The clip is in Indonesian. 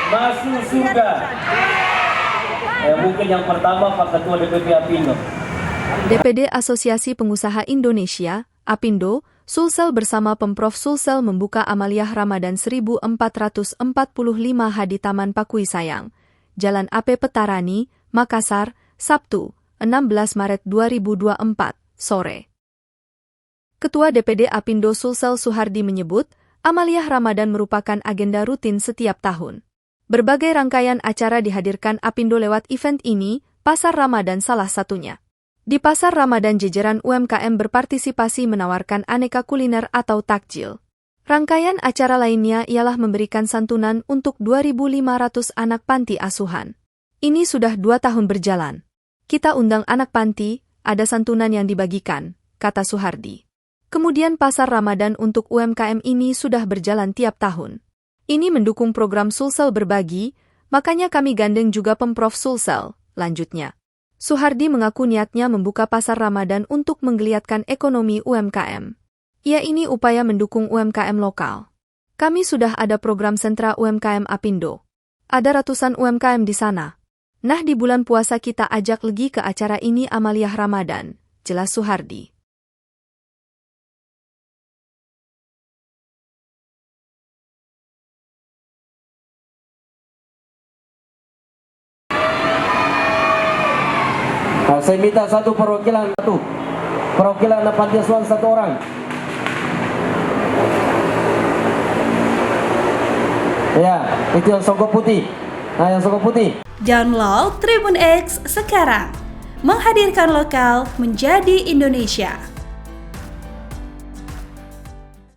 masuk surga. Mungkin yang pertama Pak Ketua DPP Apindo. DPD Asosiasi Pengusaha Indonesia, Apindo, Sulsel bersama Pemprov Sulsel membuka Amaliyah Ramadan 1445 di Taman Pakui Sayang, Jalan AP Petarani, Makassar, Sabtu, 16 Maret 2024, sore. Ketua DPD Apindo Sulsel Suhardi menyebut, Amaliyah Ramadan merupakan agenda rutin setiap tahun. Berbagai rangkaian acara dihadirkan Apindo lewat event ini, Pasar Ramadan salah satunya. Di Pasar Ramadan jajaran UMKM berpartisipasi menawarkan aneka kuliner atau takjil. Rangkaian acara lainnya ialah memberikan santunan untuk 2.500 anak panti asuhan. Ini sudah 2 tahun berjalan. Kita undang anak panti, ada santunan yang dibagikan, kata Suhardi. Kemudian Pasar Ramadan untuk UMKM ini sudah berjalan tiap tahun. Ini mendukung program Sulsel berbagi, makanya kami gandeng juga Pemprov Sulsel, lanjutnya. Suhardi mengaku niatnya membuka Pasar Ramadan untuk menggeliatkan ekonomi UMKM. Ya, ini upaya mendukung UMKM lokal. Kami sudah ada program sentra UMKM Apindo. Ada ratusan UMKM di sana. Nah, di bulan puasa kita ajak lagi ke acara ini Amaliyah Ramadan, jelas Suhardi. Saya minta satu perwakilan anak panti asuhan 1 orang. Ya, itu yang songkok putih. Nah, yang songkok putih. Download Tribun X sekarang. Menghadirkan lokal menjadi Indonesia.